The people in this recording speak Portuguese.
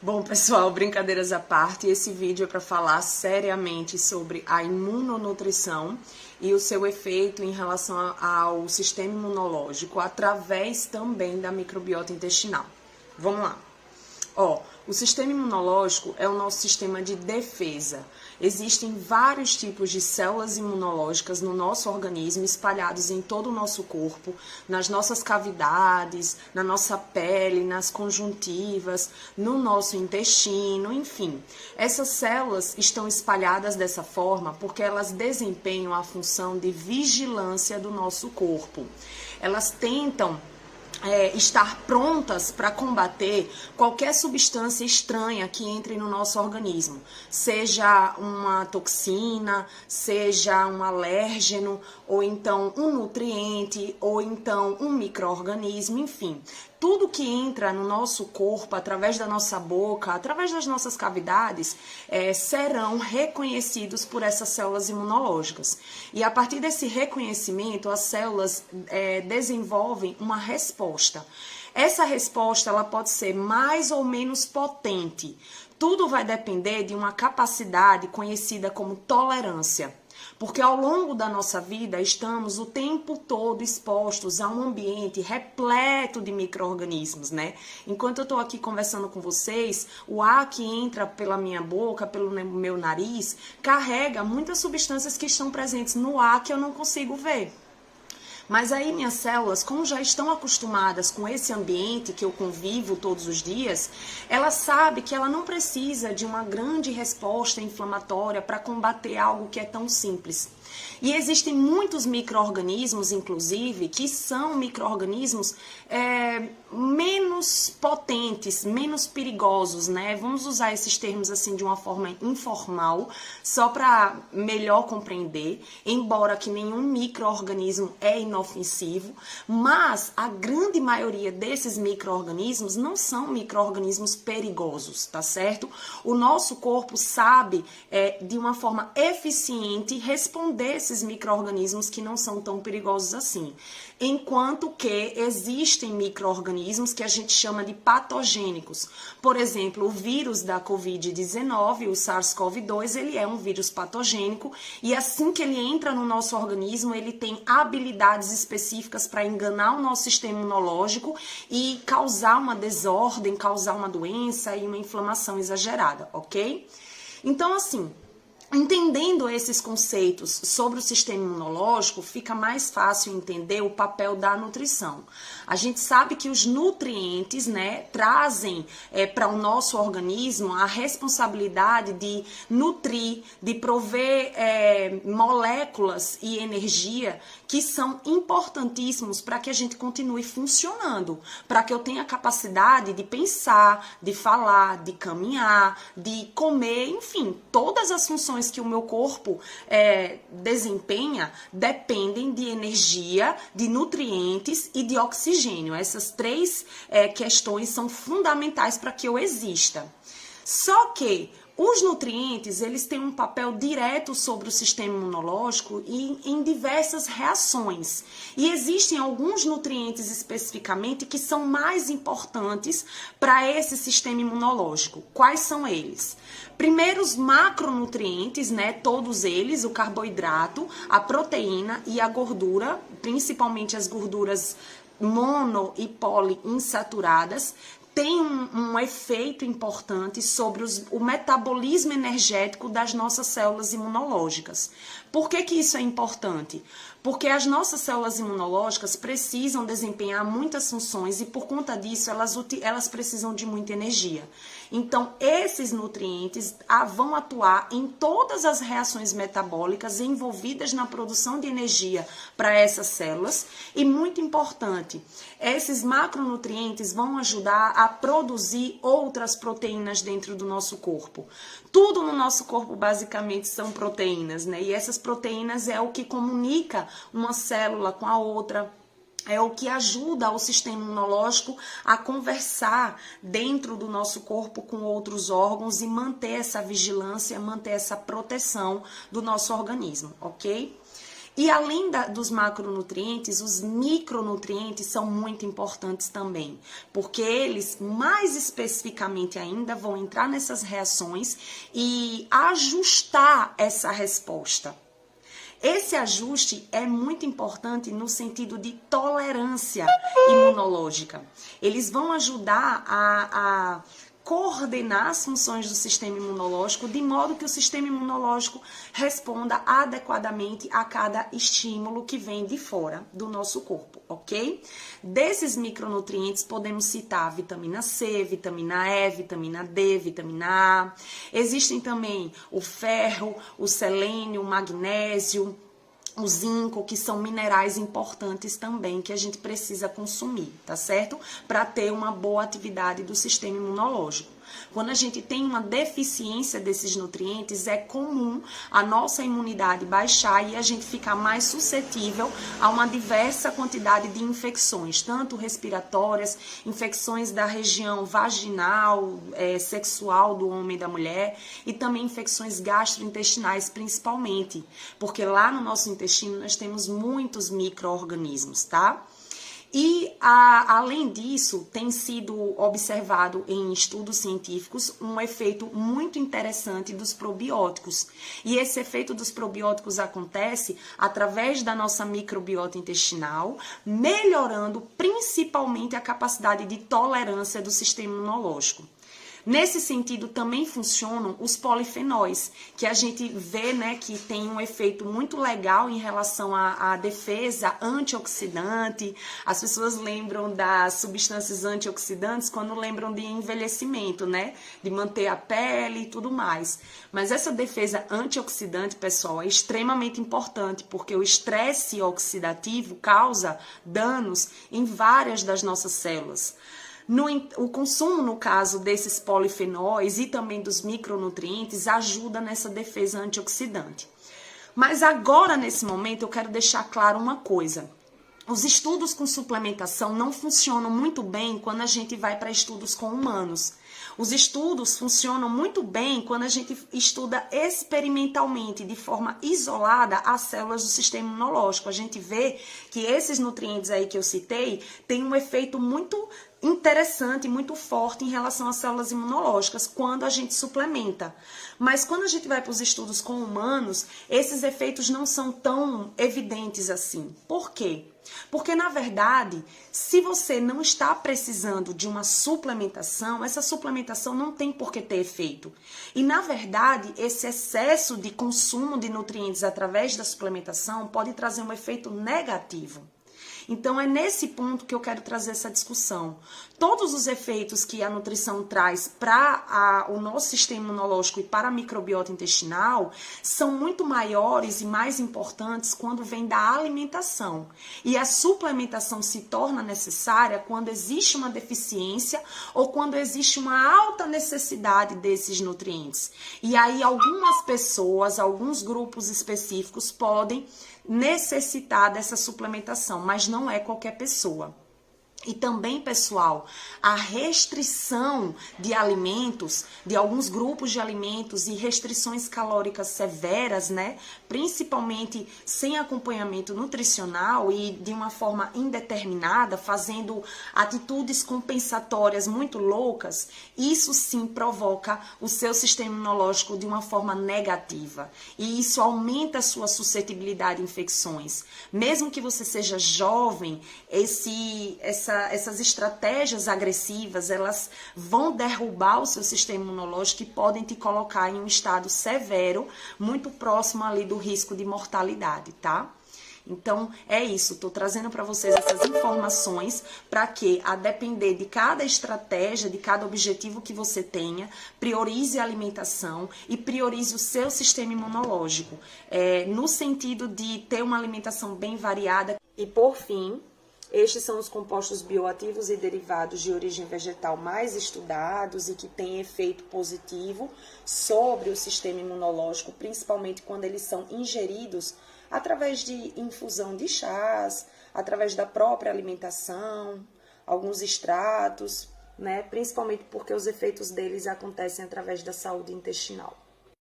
Bom, pessoal, brincadeiras à parte, esse vídeo é para falar seriamente sobre a imunonutrição e o seu efeito em relação ao sistema imunológico, através também da microbiota intestinal. Vamos lá. O sistema imunológico é o nosso sistema de defesa. Existem vários tipos de células imunológicas no nosso organismo, espalhados em todo o nosso corpo, nas nossas cavidades, na nossa pele, nas conjuntivas, no nosso intestino, enfim. Essas células estão espalhadas dessa forma porque elas desempenham a função de vigilância do nosso corpo. Elas tentam estar prontas para combater qualquer substância estranha que entre no nosso organismo, seja uma toxina, seja um alérgeno, ou então um nutriente, ou então um micro-organismo, enfim. Tudo que entra no nosso corpo, através da nossa boca, através das nossas cavidades, serão reconhecidos por essas células imunológicas. E a partir desse reconhecimento, as células desenvolvem uma resposta. Essa resposta ela pode ser mais ou menos potente. Tudo vai depender de uma capacidade conhecida como tolerância. Porque ao longo da nossa vida estamos o tempo todo expostos a um ambiente repleto de micro-organismos, né? Enquanto eu estou aqui conversando com vocês, o ar que entra pela minha boca, pelo meu nariz, carrega muitas substâncias que estão presentes no ar que eu não consigo ver. Mas aí minhas células, como já estão acostumadas com esse ambiente que eu convivo todos os dias, ela sabe que ela não precisa de uma grande resposta inflamatória para combater algo que é tão simples. E existem muitos micro-organismos, inclusive, que são micro-organismos menos potentes, menos perigosos, né? Vamos usar esses termos assim de uma forma informal, só para melhor compreender, embora que nenhum micro-organismo é inofensivo, mas a grande maioria desses micro-organismos não são micro-organismos perigosos, tá certo? O nosso corpo sabe de uma forma eficiente responder esses micro-organismos que não são tão perigosos assim. Enquanto que existem micro-organismos que a gente chama de patogênicos. Por exemplo, o vírus da Covid-19, o SARS-CoV-2, ele é um vírus patogênico e assim que ele entra no nosso organismo, ele tem habilidades específicas para enganar o nosso sistema imunológico e causar uma desordem, causar uma doença e uma inflamação exagerada, ok? Então, assim, entendendo esses conceitos sobre o sistema imunológico, fica mais fácil entender o papel da nutrição. A gente sabe que os nutrientes, né, trazem para o nosso organismo a responsabilidade de nutrir, de prover moléculas e energia que são importantíssimos para que a gente continue funcionando, para que eu tenha capacidade de pensar, de falar, de caminhar, de comer, enfim, todas as funções que o meu corpo desempenha dependem de energia, de nutrientes e de oxigênio. Essas três questões são fundamentais para que eu exista. Só que os nutrientes, eles têm um papel direto sobre o sistema imunológico e em diversas reações. E existem alguns nutrientes especificamente que são mais importantes para esse sistema imunológico. Quais são eles? Primeiro, os macronutrientes, né? Todos eles, o carboidrato, a proteína e a gordura, principalmente as gorduras mono e poliinsaturadas, tem um efeito importante sobre o metabolismo energético das nossas células imunológicas. Por que que isso é importante? Porque as nossas células imunológicas precisam desempenhar muitas funções e por conta disso elas precisam de muita energia. Então, esses nutrientes vão atuar em todas as reações metabólicas envolvidas na produção de energia para essas células. E muito importante, esses macronutrientes vão ajudar a produzir outras proteínas dentro do nosso corpo. Tudo no nosso corpo basicamente são proteínas, né? E essas proteínas é o que comunica uma célula com a outra. É o que ajuda o sistema imunológico a conversar dentro do nosso corpo com outros órgãos e manter essa vigilância, manter essa proteção do nosso organismo, ok? E além dos macronutrientes, os micronutrientes são muito importantes também, porque eles, mais especificamente ainda, vão entrar nessas reações e ajustar essa resposta. Esse ajuste é muito importante no sentido de tolerância imunológica. Eles vão ajudar a coordenar as funções do sistema imunológico de modo que o sistema imunológico responda adequadamente a cada estímulo que vem de fora do nosso corpo, ok? Desses micronutrientes podemos citar vitamina C, vitamina E, vitamina D, vitamina A. Existem também o ferro, o selênio, o magnésio, o zinco, que são minerais importantes também que a gente precisa consumir, tá certo? Para ter uma boa atividade do sistema imunológico. Quando a gente tem uma deficiência desses nutrientes, é comum a nossa imunidade baixar e a gente ficar mais suscetível a uma diversa quantidade de infecções, tanto respiratórias, infecções da região vaginal, sexual do homem e da mulher, e também infecções gastrointestinais, principalmente, porque lá no nosso intestino nós temos muitos micro-organismos, tá? E, além disso, tem sido observado em estudos científicos um efeito muito interessante dos probióticos. E esse efeito dos probióticos acontece através da nossa microbiota intestinal, melhorando principalmente a capacidade de tolerância do sistema imunológico. Nesse sentido, também funcionam os polifenóis, que a gente vê, né, que tem um efeito muito legal em relação à defesa antioxidante. As pessoas lembram das substâncias antioxidantes quando lembram de envelhecimento, né, de manter a pele e tudo mais. Mas essa defesa antioxidante, pessoal, é extremamente importante, porque o estresse oxidativo causa danos em várias das nossas células. O consumo, no caso desses polifenóis e também dos micronutrientes, ajuda nessa defesa antioxidante. Mas agora, nesse momento, eu quero deixar claro uma coisa. Os estudos com suplementação não funcionam muito bem quando a gente vai para estudos com humanos. Os estudos funcionam muito bem quando a gente estuda experimentalmente, de forma isolada, as células do sistema imunológico. A gente vê que esses nutrientes aí que eu citei têm um efeito muito interessante, muito forte em relação às células imunológicas quando a gente suplementa. Mas quando a gente vai para os estudos com humanos, esses efeitos não são tão evidentes assim. Por quê? Porque, na verdade, se você não está precisando de uma suplementação, essa suplementação não tem por que ter efeito. E, na verdade, esse excesso de consumo de nutrientes através da suplementação pode trazer um efeito negativo. Então, é nesse ponto que eu quero trazer essa discussão. Todos os efeitos que a nutrição traz para o nosso sistema imunológico e para a microbiota intestinal são muito maiores e mais importantes quando vem da alimentação. E a suplementação se torna necessária quando existe uma deficiência ou quando existe uma alta necessidade desses nutrientes. E aí, algumas pessoas, alguns grupos específicos podem necessitar dessa suplementação, mas não é qualquer pessoa. E também, pessoal, a restrição de alimentos, de alguns grupos de alimentos e restrições calóricas severas, né? Principalmente sem acompanhamento nutricional e de uma forma indeterminada, fazendo atitudes compensatórias muito loucas, isso sim provoca o seu sistema imunológico de uma forma negativa. E isso aumenta a sua suscetibilidade a infecções. Mesmo que você seja jovem, essas estratégias agressivas, elas vão derrubar o seu sistema imunológico e podem te colocar em um estado severo, muito próximo ali do risco de mortalidade, tá? Então, é isso, tô trazendo para vocês essas informações para que, a depender de cada estratégia, de cada objetivo que você tenha, priorize a alimentação e priorize o seu sistema imunológico, no sentido de ter uma alimentação bem variada. E, por fim, estes são os compostos bioativos e derivados de origem vegetal mais estudados e que têm efeito positivo sobre o sistema imunológico, principalmente quando eles são ingeridos através de infusão de chás, através da própria alimentação, alguns extratos, né? Principalmente porque os efeitos deles acontecem através da saúde intestinal.